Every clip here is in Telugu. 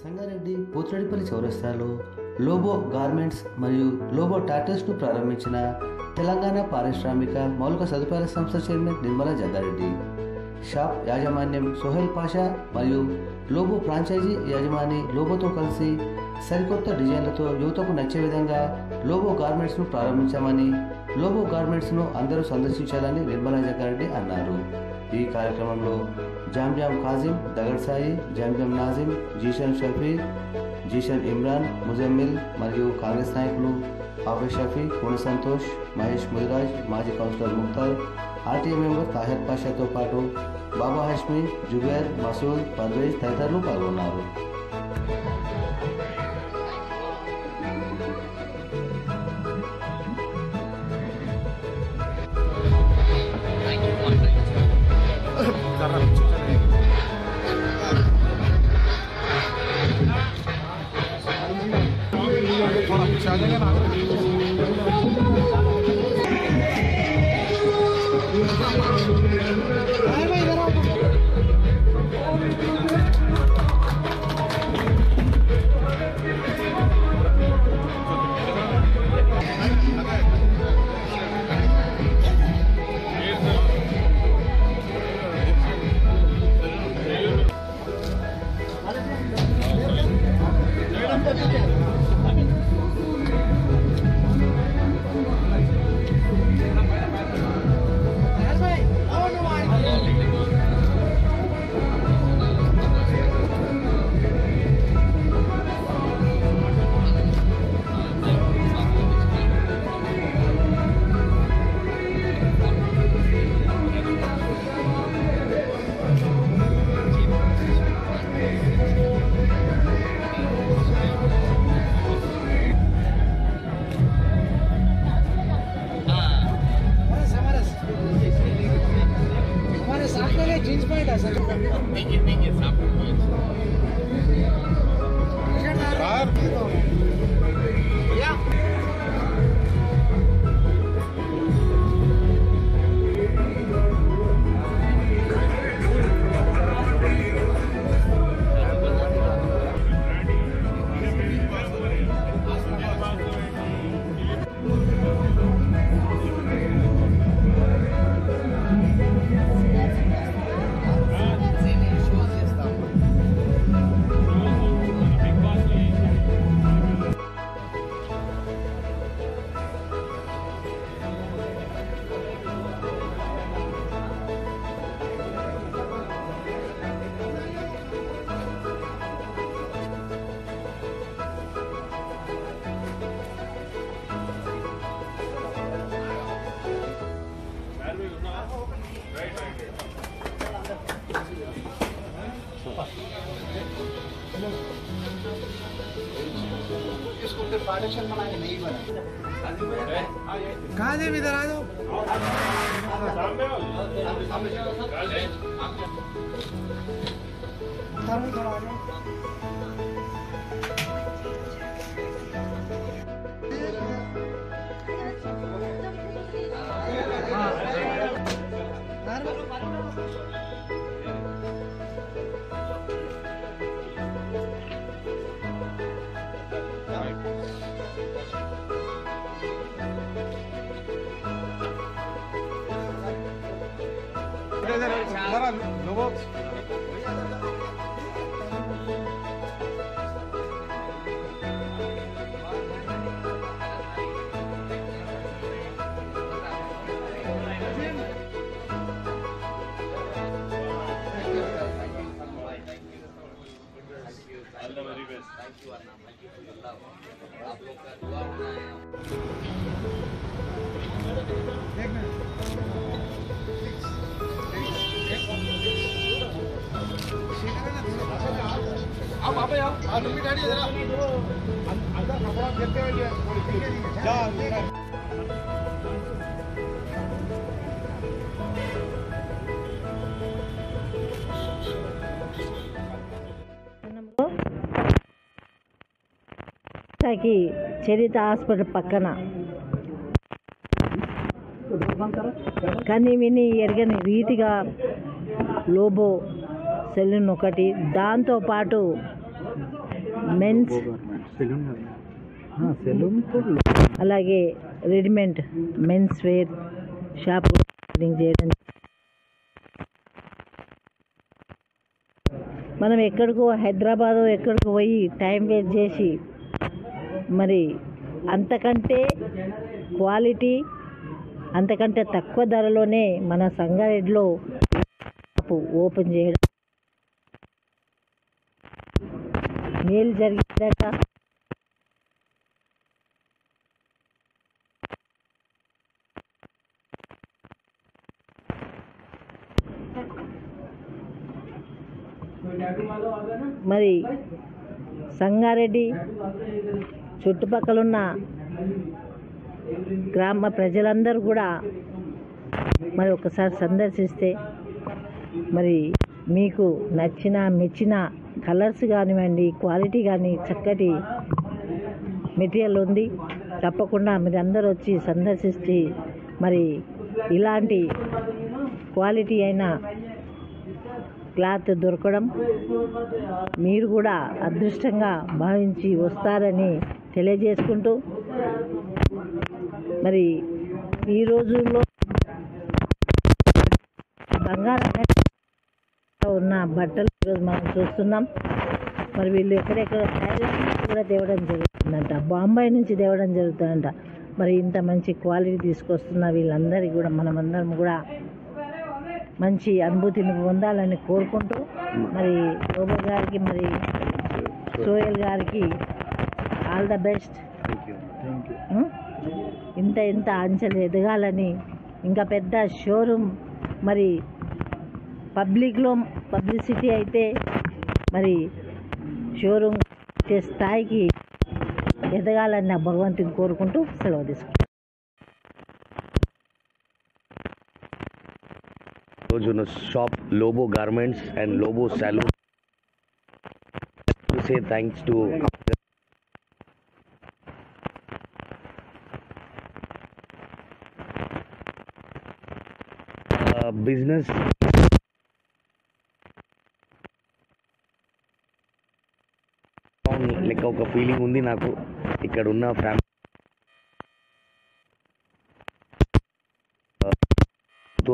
సంగారెడ్డి పోతురెడ్డిపల్లి చౌరస్తాలో లోబో గార్మెంట్స్ మరియు లోబో టాటర్స్ను ప్రారంభించిన తెలంగాణ పారిశ్రామిక మౌలిక సదుపాయాల సంస్థ చైర్మన్ నిర్మలా జగ్గారెడ్డి. షాప్ యాజమాన్యం సోహెల్ పాషా మరియు లోబో ఫ్రాంచైజీ యజమాని లోబోతో కలిసి సరికొత్త డిజైన్లతో యువతకు నచ్చే విధంగా లోబో గార్మెంట్స్ను ప్రారంభించామని, లోబో గార్మెంట్స్ను అందరూ సందర్శించాలని నిర్మలా జగ్గారెడ్డి అన్నారు. ఈ కార్యక్రమంలో జాంజాం కాజిం, దగడ్ సాయి, జాంజాం నాజిం, జీషన్ షఫీ, జీషన్ ఇమ్రాన్, ముజమ్మిల్ మరియు కాంగ్రెస్ నాయకులు ఆఫీస్ షఫీ, కోన సంతోష్, మహేష్ ముదిరాజ్, మాజీ councillor Mukhtar, RTA member Tahir పాషాతో పాటు బాబా హష్మి, జుబేర్, మసూద్, పర్వేజ్ తదితరులు పాల్గొన్నారు. जींस पैंट है सर पार्टीशन बना के नहीं बना कहाँ से इधर आ जाओ लोगों आप आओ आप डैडी जरा अंदर कपड़ा देते हुए जा చరిత హాస్పిటల్ పక్కన కానీ విని ఎరగని రీతిగా లోబో సెలూన్ ఒకటి, దాంతోపాటు మెన్స్, అలాగే readymade men's wear shop opening చేయడం. మనం ఎక్కడికో హైదరాబాద్ ఎక్కడికో పోయి టైం వేస్ట్ చేసి మరి అంతకంటే క్వాలిటీ అంతకంటే తక్కువ ధరలోనే మన సంగారెడ్డిలో షాపు ఓపెన్ చేయడం మేలు జరిగిందాక మరి సంగారెడ్డి చుట్టుపక్కలున్న గ్రామ ప్రజలందరూ కూడా మరి ఒకసారి సందర్శిస్తే మరి మీకు నచ్చిన మెచ్చిన కలర్స్ కానివ్వండి, క్వాలిటీ కానీ చక్కటి మెటీరియల్ ఉంది. తప్పకుండా మీరు అందరూ వచ్చి సందర్శించి మరి ఇలాంటి క్వాలిటీ అయిన క్లాత్ దొరకడం మీరు కూడా అదృష్టంగా భావించి వస్తారని తెలియజేసుకుంటూ మరి ఈ రోజుల్లో బంగారం ఉన్న బట్టలు ఈరోజు మనం చూస్తున్నాం. మరి వీళ్ళు ఎక్కడెక్కడ ప్యారిస్ నుంచి కూడా తేవడం జరుగుతుందంట, బాంబే నుంచి తేవడం జరుగుతుందంట. మరి ఇంత మంచి క్వాలిటీ తీసుకొస్తున్న వీళ్ళందరికీ కూడా మనమందరం కూడా మంచి అనుభూతిని పొందాలని కోరుకుంటూ మరి లోబో గారికి మరి సోయల్ గారికి ఆల్ ద బెస్ట్. ఇంత అంచెలు ఎదగాలని, ఇంకా పెద్ద షోరూమ్ మరి పబ్లిక్లో పబ్లిసిటీ అయితే మరి షోరూమ్ స్థాయికి ఎదగాలని నా భగవంతుని కోరుకుంటూ సెలవు తీసుకుంటాను. రోజున shop Lobo garments and Lobo salon to say thanks to business లెక్క ఒక ఫీలింగ్ ఉంది నాకు. ఇక్కడ ఉన్న ఫ్యామిలీ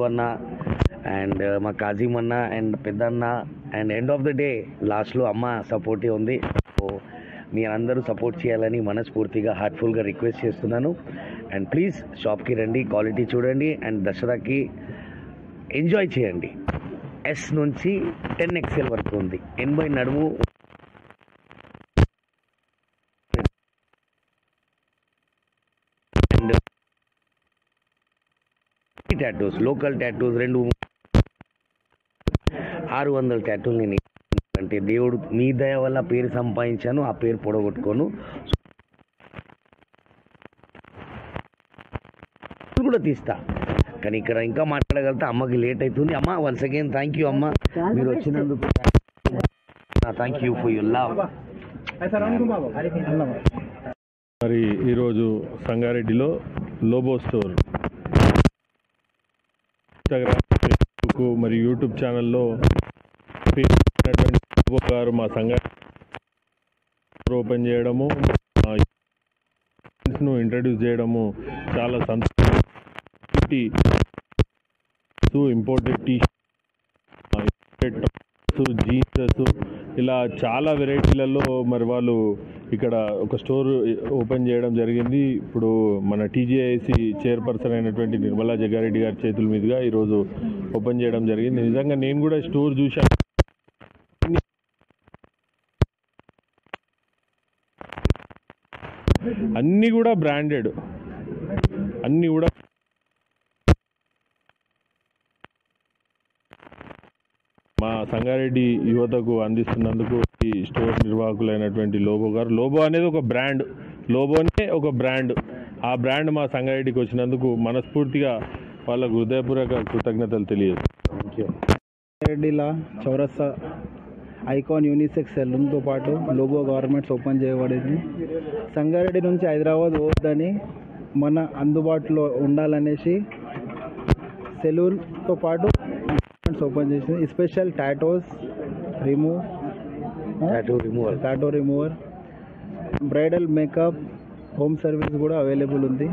అన్న అండ్ మా కాజీం అన్న and Peddanna and end of the day లాస్ట్లో అమ్మ సపోర్టే ఉంది. సో మీరందరూ సపోర్ట్ చేయాలని మనస్ఫూర్తిగా హార్ట్ఫుల్గా రిక్వెస్ట్ చేస్తున్నాను. అండ్ ప్లీజ్ షాప్కి రండి, క్వాలిటీ చూడండి అండ్ దసరాకి ఎంజాయ్ చేయండి. ఎస్ నుంచి 10XL వరకు ఉంది. 80 నడుము అండ్ టాటూస్, లోకల్ టాటూస్ 600 టాటూలు నేను అంటే దేవుడు మీ దయ వల్ల పేరు సంపాదించాను, ఆ పేరు పొడగొట్టుకోను కూడా తీస్తా. కానీ ఇక్కడ ఇంకా మాట్లాడగలుగుతా. అమ్మకి లేట్ అవుతుంది. అమ్మ వన్స్ అగైన్ థ్యాంక్ యూ అమ్మ, మీరు వచ్చినందుకు. Thank you for your love. మరి ఈరోజు సంగారెడ్డిలో లోబో స్టోర్ ఇన్స్టాగ్రామ్, ఫేస్బుక్ మరియు యూట్యూబ్ ఛానల్లో లోబో గారు మా సంగారెడ్డి ఓపెన్ చేయడము, ఇంట్రడ్యూస్ చేయడము చాలా సంతోషం. ఇంపోర్టెడ్ టీషర్ట్స్, జీన్సెస్ ఇలా చాలా వెరైటీలలో మరి వాళ్ళు ఇక్కడ ఒక స్టోర్ ఓపెన్ చేయడం జరిగింది. ఇప్పుడు మన టీజేఐసి చైర్పర్సన్ అయినటువంటి నిర్మలా జగ్గారెడ్డి గారి చేతుల మీదుగా ఈరోజు ఓపెన్ చేయడం జరిగింది. నిజంగా నేను కూడా స్టోర్ చూశాను. అన్నీ కూడా బ్రాండెడ్, అన్నీ కూడా మా సంగారెడ్డి యువతకు అందిస్తున్నందుకు ఈ స్టోర్ నిర్వాహకులైనటువంటి లోబో గారు. లోబో అనేది ఒక బ్రాండ్, లోబోనే ఒక బ్రాండ్. ఆ బ్రాండ్ మా సంగారెడ్డికి వచ్చినందుకు మనస్ఫూర్తిగా వాళ్ళకు హృదయపూర్వక కృతజ్ఞతలు తెలియదు. Thank you. సంగారెడ్డిలో చౌరస్తా ఐకాన్ యూనిసెక్స్ సెలూన్తో పాటు లోబో గార్మెంట్స్ ఓపెన్ చేయబడింది. సంగారెడ్డి నుంచి హైదరాబాద్ పోవద్దని మన అందుబాటులో ఉండాలనేసి సెలూన్తో పాటు ఓపెన్ చేసింది. Special tattoos, remove, tattoo remover, bridal makeup, home service కూడా అవైలబుల్ ఉంది.